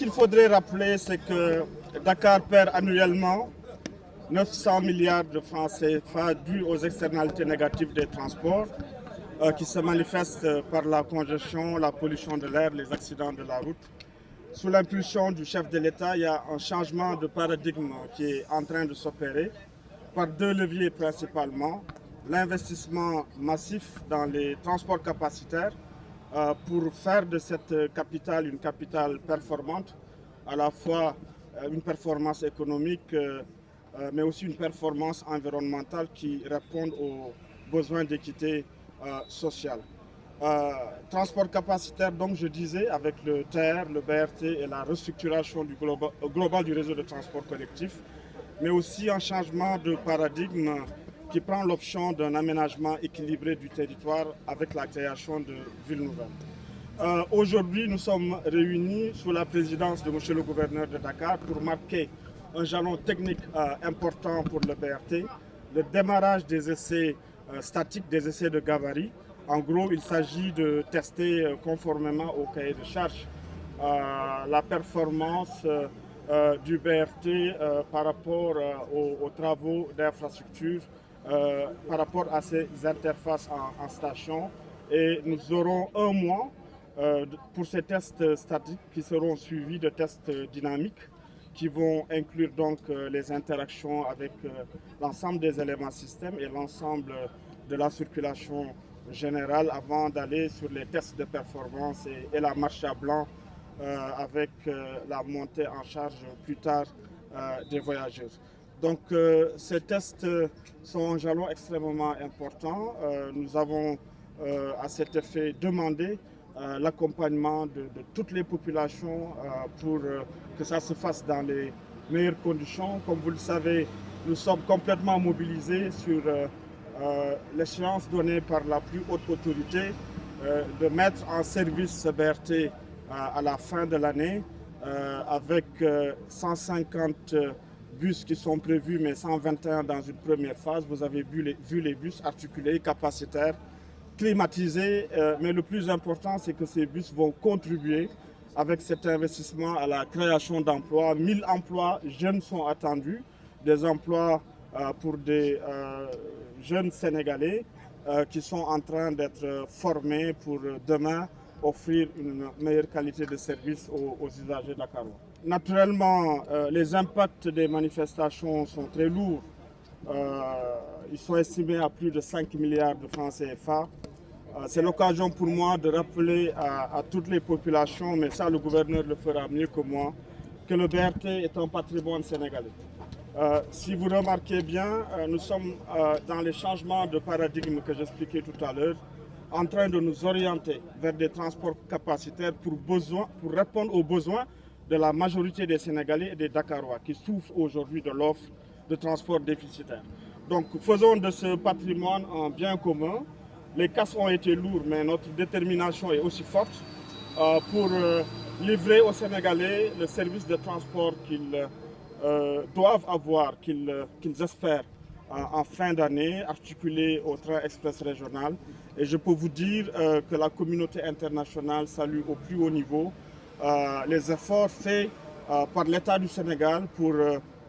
qu'il faudrait rappeler, c'est que Dakar perd annuellement 900 milliards de francs CFA dus aux externalités négatives des transports qui se manifestent par la congestion, la pollution de l'air, les accidents de la route. Sous l'impulsion du chef de l'État, il y a un changement de paradigme qui est en train de s'opérer par deux leviers principalement. L'investissement massif dans les transports capacitaires pour faire de cette capitale une capitale performante, à la fois une performance économique, mais aussi une performance environnementale qui répond aux besoins d'équité sociale. Transport capacitaire, donc je disais, avec le TER, le BRT et la restructuration du global du réseau de transport collectif, mais aussi un changement de paradigme qui prend l'option d'un aménagement équilibré du territoire avec la création de villes nouvelles. Aujourd'hui, nous sommes réunis sous la présidence de M. le gouverneur de Dakar pour marquer un jalon technique important pour le BRT, le démarrage des essais statiques, des essais de gabarit. En gros, il s'agit de tester conformément au cahier de charge la performance du BRT par rapport aux travaux d'infrastructure, par rapport à ces interfaces en station. Et nous aurons un mois pour ces tests statiques qui seront suivis de tests dynamiques qui vont inclure donc les interactions avec l'ensemble des éléments système et l'ensemble de la circulation générale avant d'aller sur les tests de performance et la marche à blanc avec la montée en charge plus tard des voyageurs. Donc ces tests sont un jalon extrêmement important. Nous avons à cet effet demandé l'accompagnement de toutes les populations pour que ça se fasse dans les meilleures conditions. Comme vous le savez, nous sommes complètement mobilisés sur l'échéance donnée par la plus haute autorité de mettre en service ce BRT à la fin de l'année avec 150 bus qui sont prévus, mais 121 dans une première phase. Vous avez vu les bus articulés, capacitaires, climatisés, mais le plus important, c'est que ces bus vont contribuer avec cet investissement à la création d'emplois. 1000 emplois jeunes sont attendus, des emplois pour des jeunes Sénégalais qui sont en train d'être formés pour demain offrir une meilleure qualité de service aux usagers dakarois. Naturellement, les impacts des manifestations sont très lourds. Ils sont estimés à plus de 5 milliards de francs CFA. C'est l'occasion pour moi de rappeler à toutes les populations, mais ça le gouverneur le fera mieux que moi, que le BRT est un patrimoine sénégalais. Si vous remarquez bien, nous sommes dans les changements de paradigme que j'expliquais tout à l'heure, en train de nous orienter vers des transports capacitaires pour répondre aux besoins de la majorité des Sénégalais et des Dakarois qui souffrent aujourd'hui de l'offre de transport déficitaire. Donc faisons de ce patrimoine un bien commun. Les casses ont été lourdes, mais notre détermination est aussi forte pour livrer aux Sénégalais le service de transport qu'ils doivent avoir, qu'ils espèrent en fin d'année, articulé au train express régional. Et je peux vous dire que la communauté internationale salue au plus haut niveau les efforts faits par l'État du Sénégal pour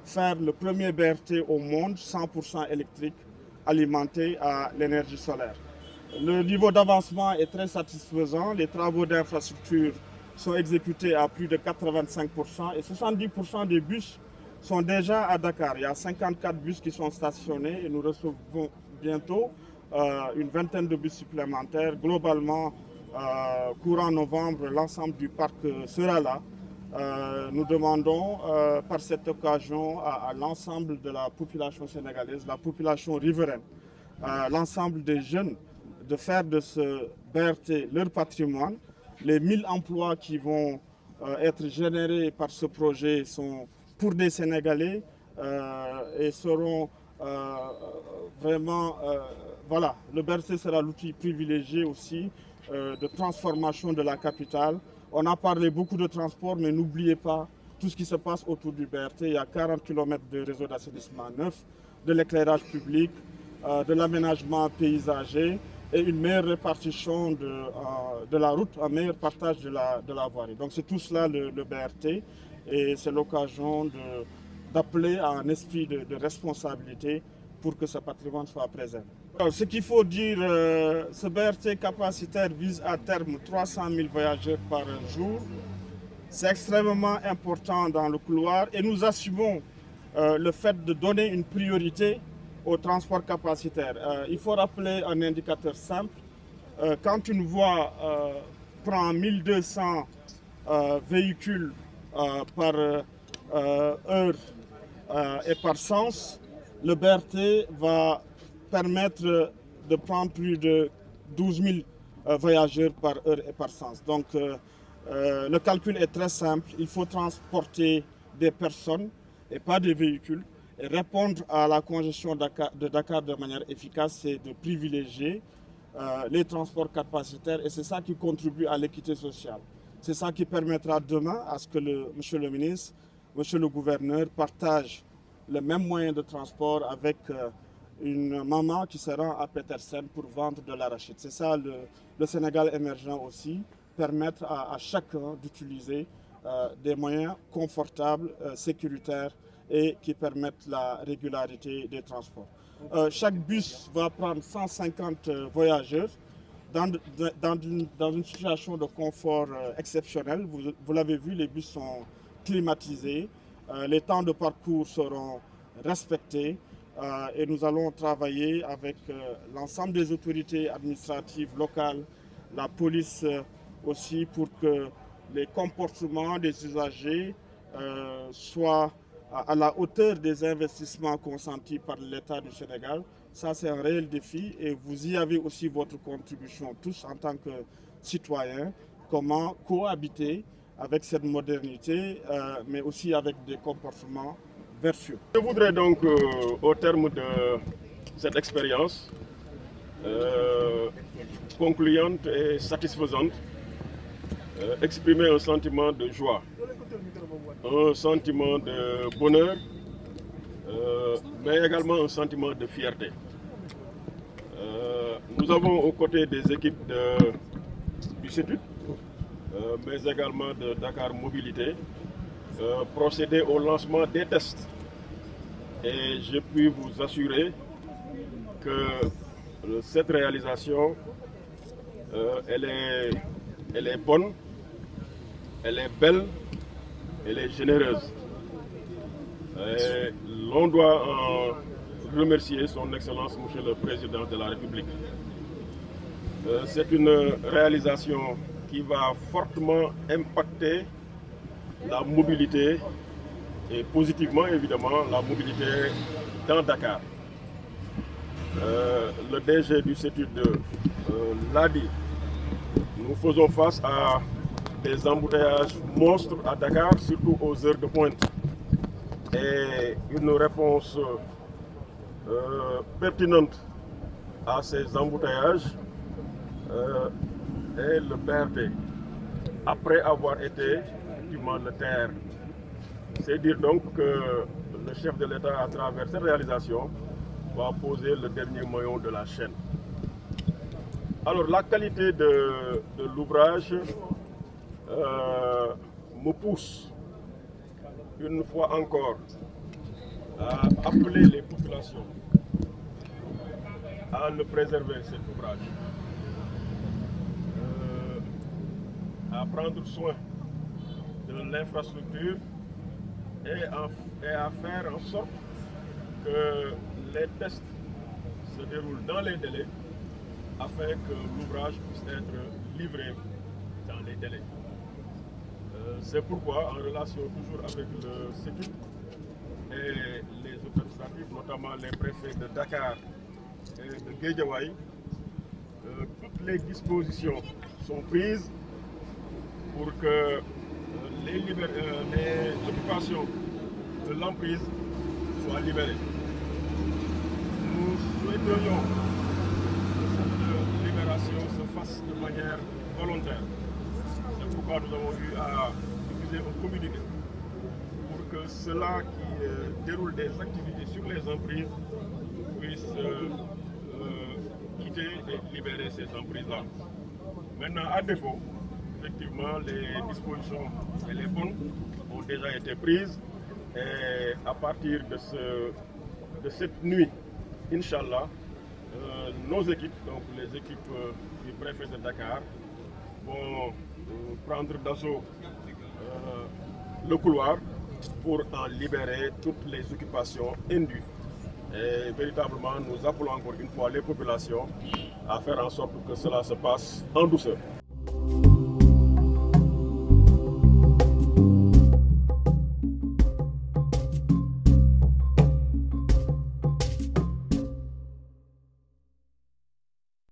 faire le premier BRT au monde 100% électrique alimenté à l'énergie solaire. Le niveau d'avancement est très satisfaisant. Les travaux d'infrastructure sont exécutés à plus de 85% et 70% des bus sont déjà à Dakar. Il y a 54 bus qui sont stationnés et nous recevons bientôt une vingtaine de bus supplémentaires. Globalement, courant novembre, l'ensemble du parc sera là. Nous demandons par cette occasion à l'ensemble de la population sénégalaise, la population riveraine, l'ensemble des jeunes, de faire de ce BRT leur patrimoine. Les 1000 emplois qui vont être générés par ce projet sont pour des Sénégalais et seront vraiment... voilà, le BRT sera l'outil privilégié aussi de transformation de la capitale. On a parlé beaucoup de transport, mais n'oubliez pas tout ce qui se passe autour du BRT. Il y a 40 km de réseau d'assainissement neuf, de l'éclairage public, de l'aménagement paysager et une meilleure répartition de la route, un meilleur partage de la voirie. Donc c'est tout cela le BRT et c'est l'occasion d'appeler à un esprit de responsabilité pour que ce patrimoine soit préservé. Alors, ce qu'il faut dire, ce BRT capacitaire vise à terme 300 000 voyageurs par jour. C'est extrêmement important dans le couloir et nous assumons le fait de donner une priorité au transport capacitaire. Il faut rappeler un indicateur simple. Quand une voie prend 1200 véhicules par heure et par sens, le BRT va permettre de prendre plus de 12 000 voyageurs par heure et par sens. Donc le calcul est très simple. Il faut transporter des personnes et pas des véhicules. Et répondre à la congestion de Dakar de manière efficace, c'est de privilégier les transports capacitaires et c'est ça qui contribue à l'équité sociale. C'est ça qui permettra demain à ce que monsieur le ministre, monsieur le gouverneur partagent le même moyen de transport avec une maman qui se rend à Petersen pour vendre de l'arachide. C'est ça le Sénégal émergent aussi, permettre à chacun d'utiliser des moyens confortables, sécuritaires et qui permettent la régularité des transports. Chaque bus va prendre 150 voyageurs dans une situation de confort exceptionnel. Vous l'avez vu, les bus sont climatisés, les temps de parcours seront respectés et nous allons travailler avec l'ensemble des autorités administratives locales, la police aussi, pour que les comportements des usagers soient à la hauteur des investissements consentis par l'État du Sénégal. Ça, c'est un réel défi et vous y avez aussi votre contribution, tous en tant que citoyens, comment cohabiter avec cette modernité, mais aussi avec des comportements vertueux. Je voudrais donc, au terme de cette expérience concluante et satisfaisante, exprimer un sentiment de joie, un sentiment de bonheur, mais également un sentiment de fierté. Nous avons aux côtés des équipes du CETUD, mais également de Dakar Mobilité, procédé au lancement des tests. Et je puis vous assurer que cette réalisation, elle est bonne, elle est belle, elle est généreuse. L'on doit en remercier son Excellence, Monsieur le Président de la République. C'est une réalisation qui va fortement impacter la mobilité et positivement évidemment la mobilité dans Dakar. Le DG du CETUD l'a dit, nous faisons face à des embouteillages monstres à Dakar, surtout aux heures de pointe. Et une réponse pertinente à ces embouteillages est le BRT, après avoir été effectivement le TER. C'est dire donc que le chef de l'État, à travers cette réalisation, va poser le dernier maillon de la chaîne. Alors la qualité de l'ouvrage me pousse une fois encore à appeler les populations à ne préserver cet ouvrage, à prendre soin de l'infrastructure et à faire en sorte que les tests se déroulent dans les délais afin que l'ouvrage puisse être livré dans les délais. C'est pourquoi, en relation toujours avec le CETUD et les autres administratifs, notamment les préfets de Dakar et de Guédiawaye, toutes les dispositions sont prises pour que les occupations de l'emprise soient libérées. Nous souhaiterions que cette libération se fasse de manière volontaire. C'est pourquoi nous avons eu à diffuser un communiqué pour que ceux-là qui déroulent des activités sur les emprises puissent quitter et libérer ces emprises-là. Maintenant, à défaut, effectivement, les dispositions et les bonnes ont déjà été prises. Et à partir de cette nuit, Inch'Allah, nos équipes, donc les équipes du préfet de Dakar, vont prendre d'assaut le couloir pour en libérer toutes les occupations indues. Et véritablement, nous appelons encore une fois les populations à faire en sorte que cela se passe en douceur.